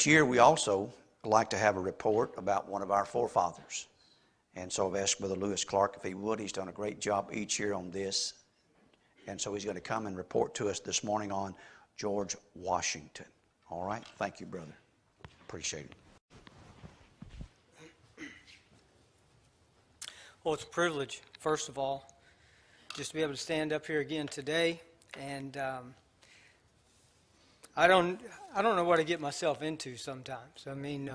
Each year we also like to have a report about one of our forefathers. And so I've asked Brother Lewis Clark if he would. He's done a great job each year on this. And so he's going to come and report to us this morning on George Washington. All right? Thank you, brother. Appreciate it. Well, it's a privilege, first of all, just to be able to stand up here again today. And I don't know what I get myself into sometimes. I mean,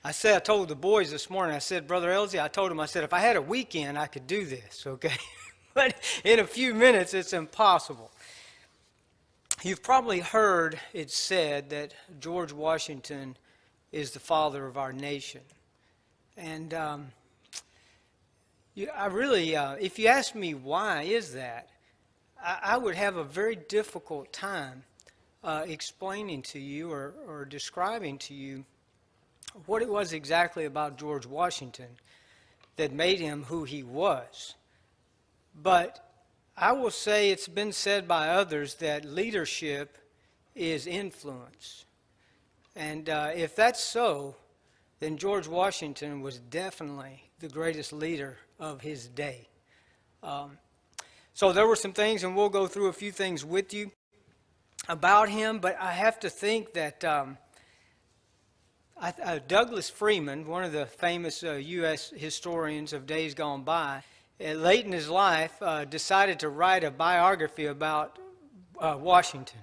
I told the boys this morning, I said, Brother Elsie, I told him, I said, if I had a weekend, I could do this, okay? But in a few minutes, it's impossible. You've probably heard it said that George Washington is the father of our nation. And I really, if you ask me why is that, I would have a very difficult time explaining to you or describing to you what it was exactly about George Washington that made him who he was. But I will say it's been said by others that leadership is influence. And if that's so, then George Washington was definitely the greatest leader of his day. So there were some things, and we'll go through a few things with you about him, but I have to think that Douglas Freeman, one of the famous U.S. historians of days gone by, late in his life decided to write a biography about Washington.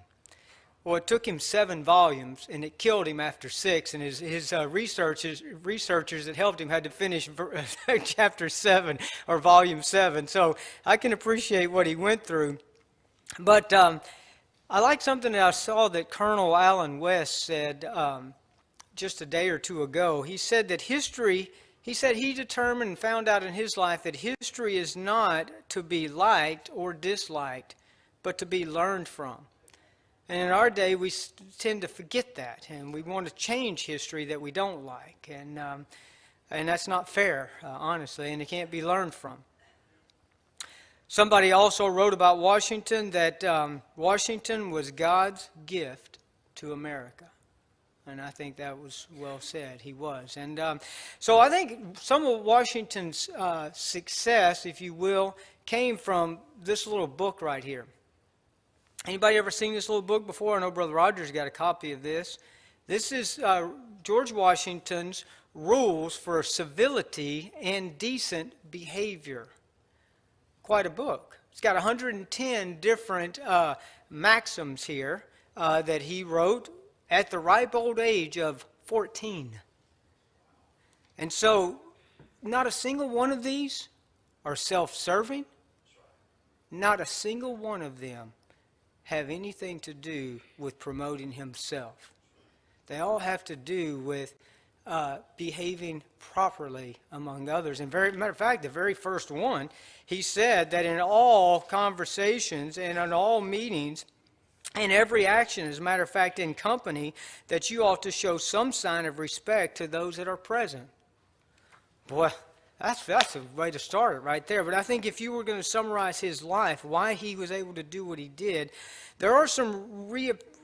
Well, it took him 7 volumes, and it killed him after 6, and his researchers that helped him had to finish chapter 7, or volume 7. So I can appreciate what he went through. But I like something that I saw that Colonel Allen West said just a day or two ago. He said that history, he said he determined and found out in his life that history is not to be liked or disliked, but to be learned from. And in our day, we tend to forget that, and we want to change history that we don't like. And that's not fair, honestly, and it can't be learned from. Somebody also wrote about Washington that Washington was God's gift to America. And I think that was well said. He was. And so I think some of Washington's success, if you will, came from this little book right here. Anybody ever seen this little book before? I know Brother Rogers got a copy of this. This is George Washington's Rules for Civility and Decent Behavior. Quite a book. It's got 110 different maxims here that he wrote at the ripe old age of 14. And so, not a single one of these are self-serving. Not a single one of them have anything to do with promoting himself. They all have to do with behaving properly among others. And matter of fact, the very first one, he said that in all conversations and in all meetings, in every action, as a matter of fact, in company, that you ought to show some sign of respect to those that are present. Boy, that's a way to start it right there. But I think if you were going to summarize his life, why he was able to do what he did, there are some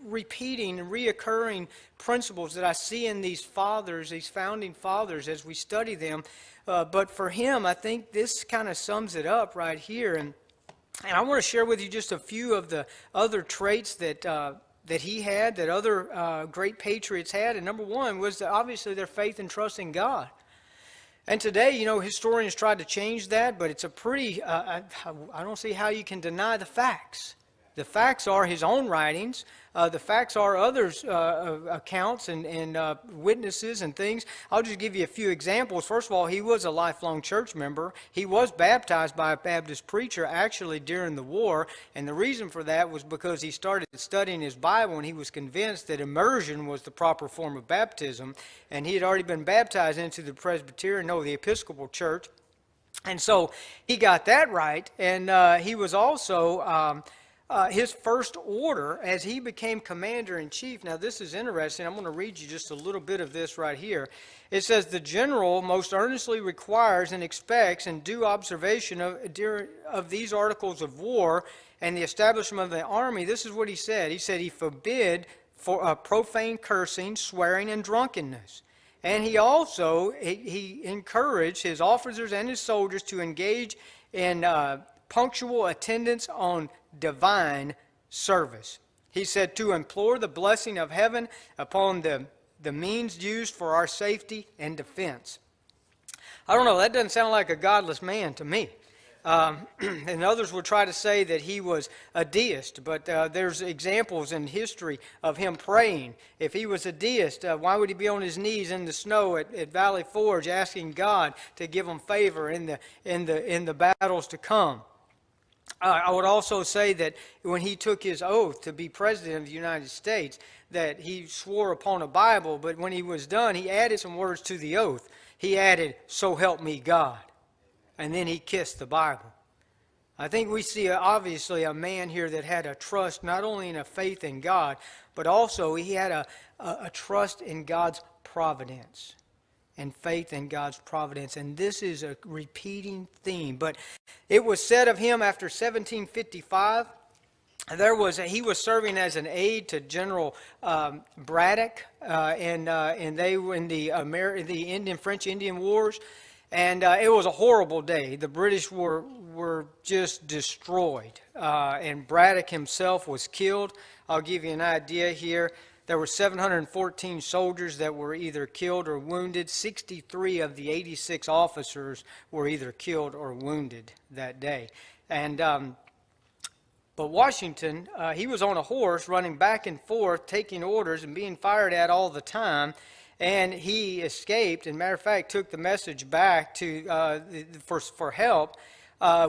repeating and reoccurring principles that I see in these fathers, these founding fathers, as we study them. But for him, I think this kind of sums it up right here. And I want to share with you just a few of the other traits that he had, that other great patriots had. And number one was obviously their faith and trust in God. And today, you know, historians tried to change that, but it's a pretty, I don't see how you can deny the facts. The facts are his own writings. The facts are others' accounts and witnesses and things. I'll just give you a few examples. First of all, he was a lifelong church member. He was baptized by a Baptist preacher actually during the war, and the reason for that was because he started studying his Bible and he was convinced that immersion was the proper form of baptism, and he had already been baptized into the the Episcopal Church, and so he got that right, and he was also his first order as he became commander-in-chief. Now, this is interesting. I'm going to read you just a little bit of this right here. It says, "The general most earnestly requires and expects in due observation of these articles of war and the establishment of the army." This is what he said. He said he forbid for profane cursing, swearing, and drunkenness. And he also he encouraged his officers and his soldiers to engage in punctual attendance on divine service. He said to implore the blessing of heaven upon the means used for our safety and defense. I don't know, that doesn't sound like a godless man to me. And others would try to say that he was a deist, but there's examples in history of him praying. If he was a deist, why would he be on his knees in the snow at Valley Forge asking God to give him favor in the battles to come? I would also say that when he took his oath to be president of the United States, that he swore upon a Bible, but when he was done, he added some words to the oath. He added, "So help me God." And then he kissed the Bible. I think we see obviously a man here that had a trust not only in a faith in God, but also he had a trust in God's providence and faith in God's providence. And this is a repeating theme. But it was said of him after 1755, he was serving as an aide to General Braddock, and they were in the French Indian Wars. And it was a horrible day. The British were just destroyed. And Braddock himself was killed. I'll give you an idea here. There were 714 soldiers that were either killed or wounded. 63 of the 86 officers were either killed or wounded that day. And but Washington, he was on a horse running back and forth, taking orders and being fired at all the time. And he escaped, and matter of fact, took the message back to for help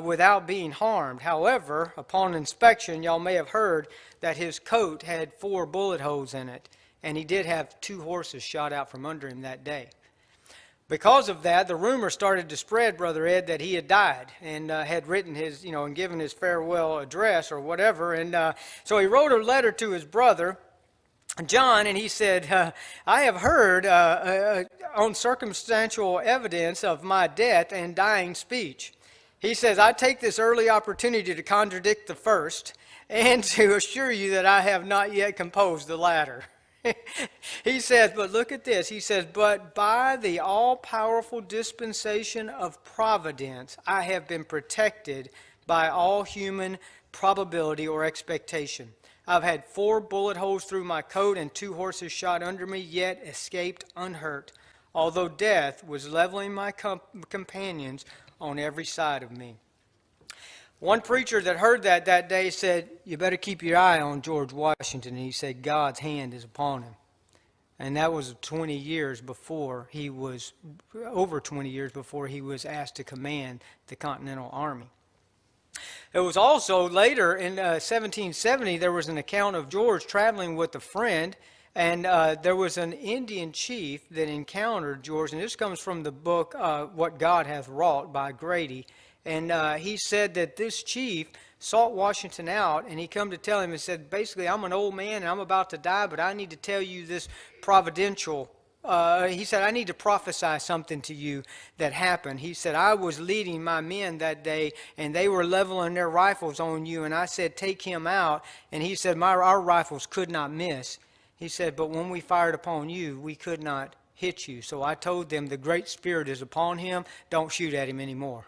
without being harmed. However, upon inspection, y'all may have heard that his coat had 4 bullet holes in it, and he did have 2 horses shot out from under him that day. Because of that, the rumor started to spread, Brother Ed, that he had died and had written his, and given his farewell address or whatever. And so he wrote a letter to his brother, John, and he said, I have heard on circumstantial evidence of my death and dying speech. He says, I take this early opportunity to contradict the first and to assure you that I have not yet composed the latter. He says, but look at this. He says, but by the all-powerful dispensation of providence, I have been protected by all human probability or expectation. I've had 4 bullet holes through my coat and 2 horses shot under me, yet escaped unhurt, although death was leveling my companions on every side of me. One preacher that heard that day said, you better keep your eye on George Washington. And he said, God's hand is upon him. And that was 20 years before he was, over 20 years before he was asked to command the Continental Army. It was also later in 1770, there was an account of George traveling with a friend, and there was an Indian chief that encountered George, and this comes from the book What God Hath Wrought by Grady, and he said that this chief sought Washington out, and he come to tell him and said, basically, I'm an old man and I'm about to die, but I need to tell you this providential he said, I need to prophesy something to you that happened. He said, I was leading my men that day, and they were leveling their rifles on you, and I said, take him out. And he said, our rifles could not miss. He said, but when we fired upon you, we could not hit you. So I told them, the Great Spirit is upon him. Don't shoot at him anymore.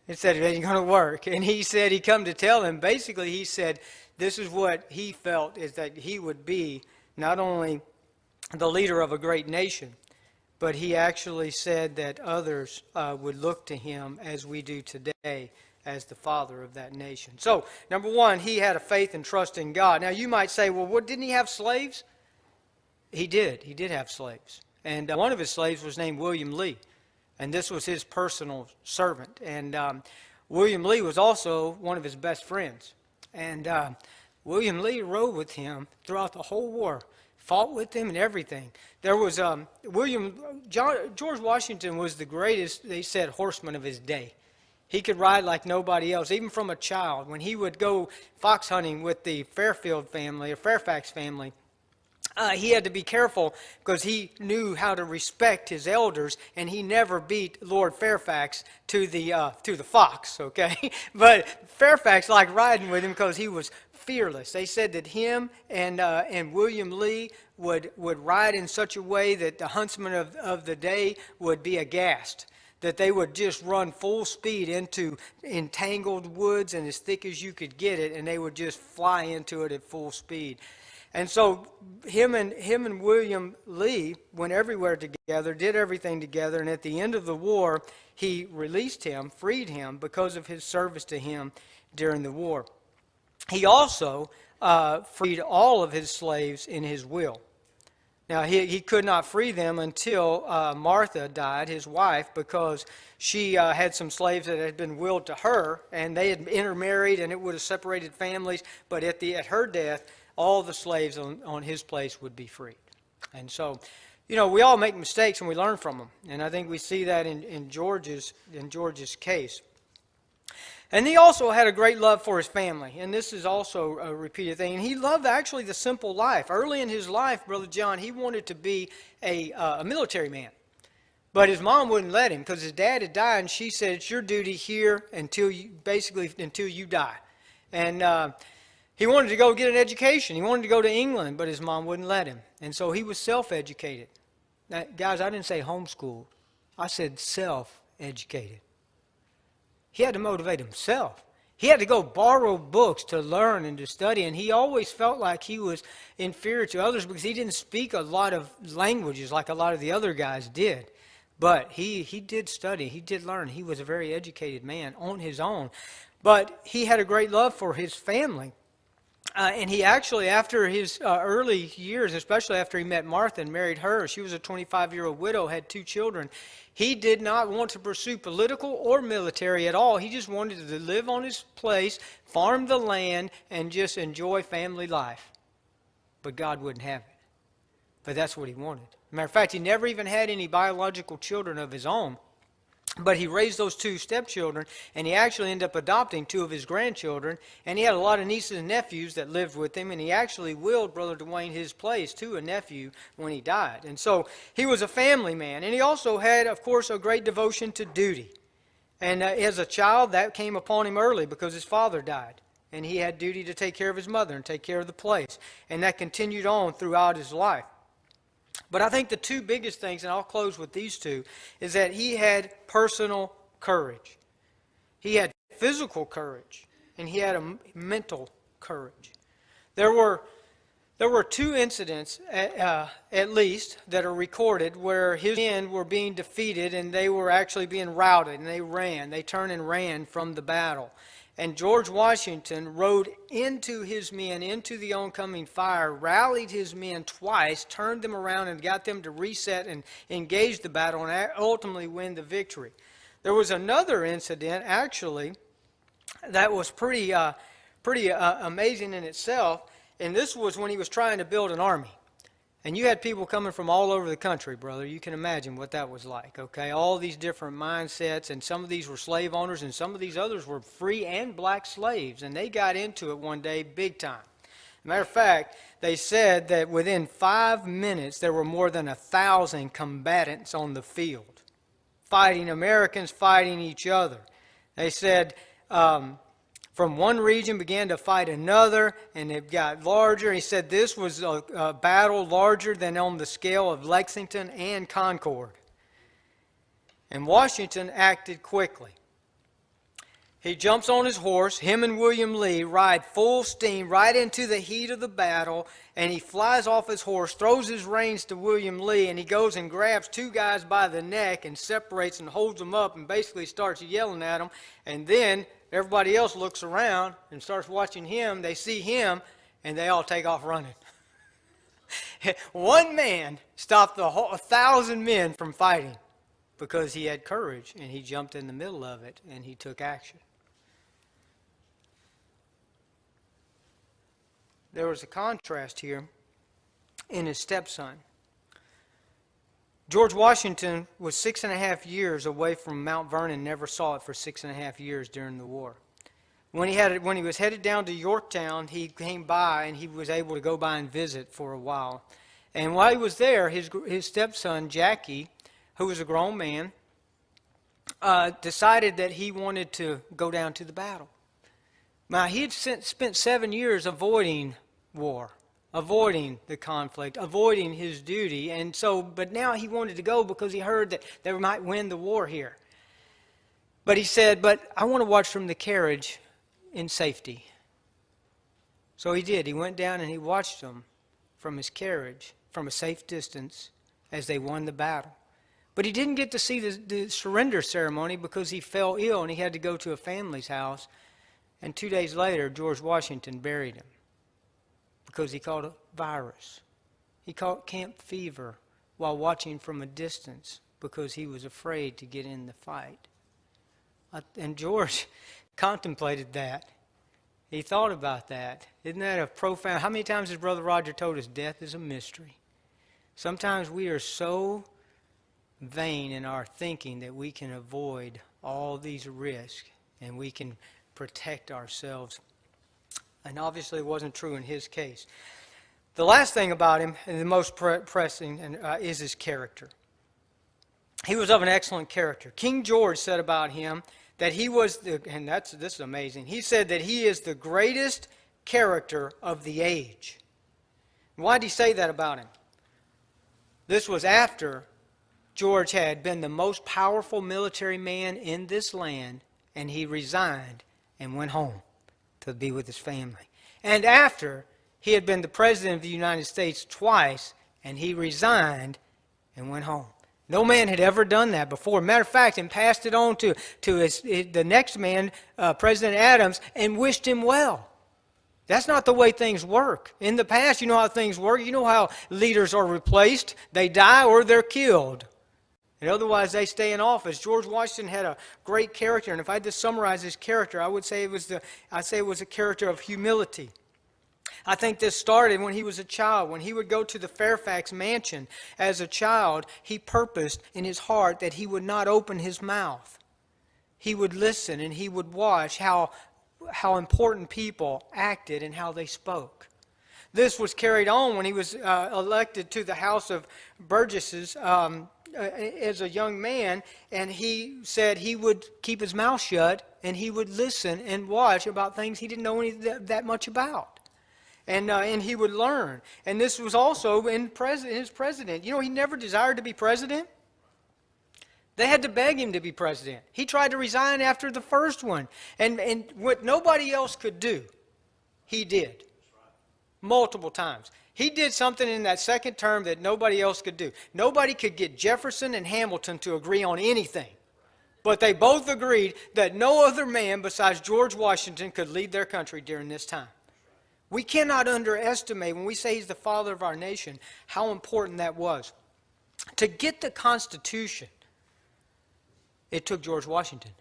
He said, it ain't going to work. And he said, he come to tell him, basically, he said, this is what he felt, is that he would be not only the leader of a great nation, but he actually said that others would look to him as we do today as the father of that nation. So, number one, he had a faith and trust in God. Now, you might say, well, didn't he have slaves? He did. He did have slaves. And one of his slaves was named William Lee, and this was his personal servant. And William Lee was also one of his best friends. And William Lee rode with him throughout the whole war. Fought with him and everything. There was George Washington was the greatest, they said, horseman of his day. He could ride like nobody else, even from a child. When he would go fox hunting with the Fairfax family, he had to be careful because he knew how to respect his elders, and he never beat Lord Fairfax to the fox, okay? But Fairfax liked riding with him because he was fearless. They said that him and William Lee would ride in such a way that the huntsmen of the day would be aghast, that they would just run full speed into entangled woods and as thick as you could get it, and they would just fly into it at full speed. And so him and William Lee went everywhere together, did everything together, and at the end of the war, he released him, freed him because of his service to him during the war. He also freed all of his slaves in his will. Now, he could not free them until Martha died, his wife, because she had some slaves that had been willed to her, and they had intermarried, and it would have separated families. But at her death, all the slaves on his place would be freed. And so, we all make mistakes and we learn from them. And I think we see that in George's case. And he also had a great love for his family. And this is also a repeated thing. And he loved actually the simple life. Early in his life, Brother John, he wanted to be a military man. But his mom wouldn't let him because his dad had died. And she said, it's your duty here until you die. And he wanted to go get an education. He wanted to go to England, but his mom wouldn't let him. And so he was self-educated. Now, guys, I didn't say homeschooled. I said self-educated. He had to motivate himself. He had to go borrow books to learn and to study, and he always felt like he was inferior to others because he didn't speak a lot of languages like a lot of the other guys did. But he did study. He did learn. He was a very educated man on his own. But he had a great love for his family. And he actually, after his early years, especially after he met Martha and married her, she was a 25-year-old widow, had 2 children. He did not want to pursue political or military at all. He just wanted to live on his place, farm the land, and just enjoy family life. But God wouldn't have it. But that's what he wanted. Matter of fact, he never even had any biological children of his own. But he raised those 2 stepchildren, and he actually ended up adopting 2 of his grandchildren. And he had a lot of nieces and nephews that lived with him, and he actually willed Brother Dwayne his place to a nephew when he died. And so he was a family man. And he also had, of course, a great devotion to duty. And as a child, that came upon him early because his father died. And he had duty to take care of his mother and take care of the place. And that continued on throughout his life. But I think the 2 biggest things, and I'll close with these 2, is that he had personal courage. He had physical courage, and he had a mental courage. There were 2 incidents, at least, that are recorded where his men were being defeated, and they were actually being routed, and they turned and ran from the battle. And George Washington rode into his men, into the oncoming fire, rallied his men twice, turned them around and got them to reset and engage the battle and ultimately win the victory. There was another incident, actually, that was pretty amazing in itself, and this was when he was trying to build an army. And you had people coming from all over the country, brother. You can imagine what that was like, okay? All these different mindsets, and some of these were slave owners, and some of these others were free and black slaves, and they got into it one day big time. Matter of fact, they said that within 5 minutes, there were more than 1,000 combatants on the field, fighting Americans, fighting each other. They said from one region began to fight another, and it got larger. He said this was a battle larger than on the scale of Lexington and Concord. And Washington acted quickly. He jumps on his horse, him and William Lee ride full steam right into the heat of the battle, and he flies off his horse, throws his reins to William Lee, and he goes and grabs 2 guys by the neck and separates and holds them up and basically starts yelling at them. And then everybody else looks around and starts watching him. They see him, and they all take off running. One man stopped 1,000 men from fighting because he had courage, and he jumped in the middle of it, and he took action. There was a contrast here in his stepson. George Washington was 6.5 years away from Mount Vernon, never saw it for 6.5 years during the war. When he was headed down to Yorktown, he came by and he was able to go by and visit for a while. And while he was there, his stepson, Jackie, who was a grown man, decided that he wanted to go down to the battle. Now, he had spent 7 years avoiding war, avoiding the conflict, avoiding his duty. And so, but now he wanted to go because he heard that they might win the war here. But he said, but I want to watch from the carriage in safety. So he did. He went down and he watched them from his carriage, from a safe distance, as they won the battle. But he didn't get to see the surrender ceremony because he fell ill and he had to go to a family's house. And 2 days later, George Washington buried him because he caught a virus. He caught camp fever while watching from a distance because he was afraid to get in the fight. And George contemplated that. He thought about that. Isn't that a profound... How many times has Brother Roger told us death is a mystery? Sometimes we are so vain in our thinking that we can avoid all these risks and we can protect ourselves. And obviously it wasn't true in his case. The last thing about him, and the most pressing, is his character. He was of an excellent character. King George said about him that he was, this is amazing, he said that he is the greatest character of the age. Why did he say that about him? This was after George had been the most powerful military man in this land, and he resigned and went home to be with his family. And after he had been the President of the United States twice, and he resigned and went home. No man had ever done that before. Matter of fact, and passed it on to the next man, President Adams, and wished him well. That's not the way things work. In the past, you know how things work. You know how leaders are replaced. They die or they're killed. And otherwise, they stay in office. George Washington had a great character. And if I had to summarize his character, I would say it was a character of humility. I think this started when he was a child. When he would go to the Fairfax mansion as a child, he purposed in his heart that he would not open his mouth. He would listen and he would watch how important people acted and how they spoke. This was carried on when he was elected to the House of Burgesses as a young man, and he said he would keep his mouth shut and he would listen and watch about things he didn't know that much about. And he would learn. And this was also in his president. You know, he never desired to be president. They had to beg him to be president. He tried to resign after the first one. And what nobody else could do, he did. Multiple times. He did something in that second term that nobody else could do. Nobody could get Jefferson and Hamilton to agree on anything. But they both agreed that no other man besides George Washington could lead their country during this time. We cannot underestimate, when we say he's the father of our nation, how important that was. To get the Constitution, it took George Washington.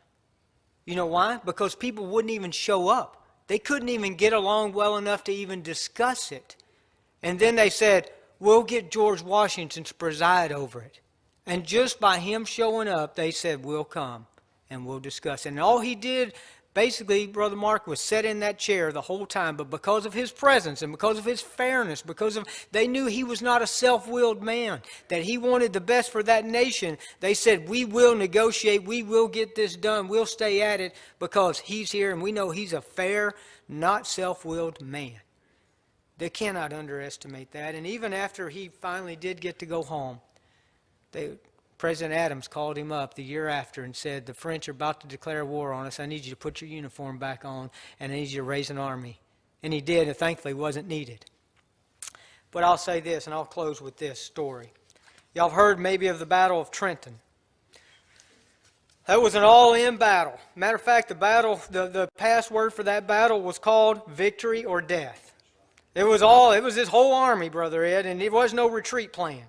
You know why? Because people wouldn't even show up. They couldn't even get along well enough to even discuss it. And then they said, we'll get George Washington to preside over it. And just by him showing up, they said, we'll come and we'll discuss it. And all he did, basically, Brother Mark, was sit in that chair the whole time. But because of his presence and because of his fairness, they knew he was not a self-willed man, that he wanted the best for that nation. They said, we will negotiate, we will get this done, we'll stay at it because he's here and we know he's a fair, not self-willed man. They cannot underestimate that. And even after he finally did get to go home, President Adams called him up the year after and said, the French are about to declare war on us. I need you to put your uniform back on, and I need you to raise an army. And he did, and thankfully wasn't needed. But I'll say this, and I'll close with this story. Y'all have heard maybe of the Battle of Trenton. That was an all-in battle. Matter of fact, the password for that battle was called victory or death. It was this whole army, Brother Ed, and there was no retreat plan.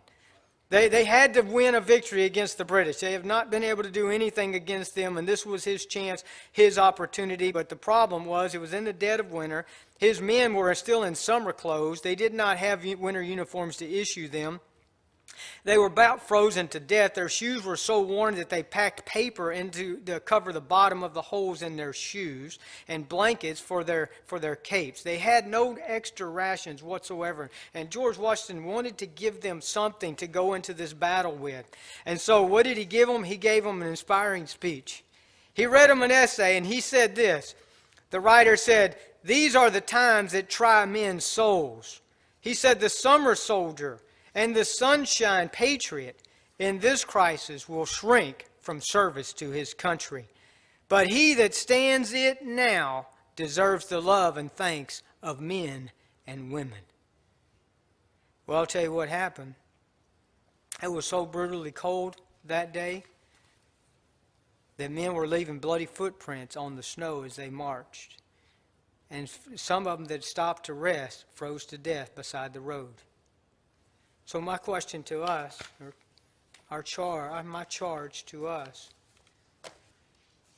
They had to win a victory against the British. They have not been able to do anything against them, and this was his chance, his opportunity. But the problem was, it was in the dead of winter. His men were still in summer clothes. They did not have winter uniforms to issue them. They were about frozen to death. Their shoes were so worn that they packed paper to cover the bottom of the holes in their shoes and blankets for their capes. They had no extra rations whatsoever. And George Washington wanted to give them something to go into this battle with. And so what did he give them? He gave them an inspiring speech. He read them an essay and he said this: The writer said, these are the times that try men's souls. He said the summer soldier and the sunshine patriot in this crisis will shrink from service to his country. But he that stands it now deserves the love and thanks of men and women. Well, I'll tell you what happened. It was so brutally cold that day that men were leaving bloody footprints on the snow as they marched. And some of them that stopped to rest froze to death beside the road. So my question to us, or my charge to us,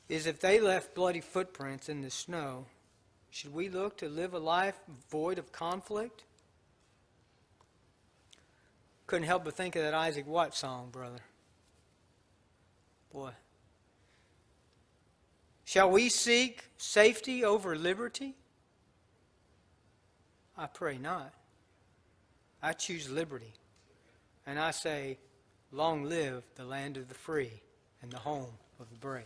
is if they left bloody footprints in the snow, should we look to live a life void of conflict? Couldn't help but think of that Isaac Watt song, brother. Boy. Shall we seek safety over liberty? I pray not. I choose liberty. And I say, long live the land of the free and the home of the brave.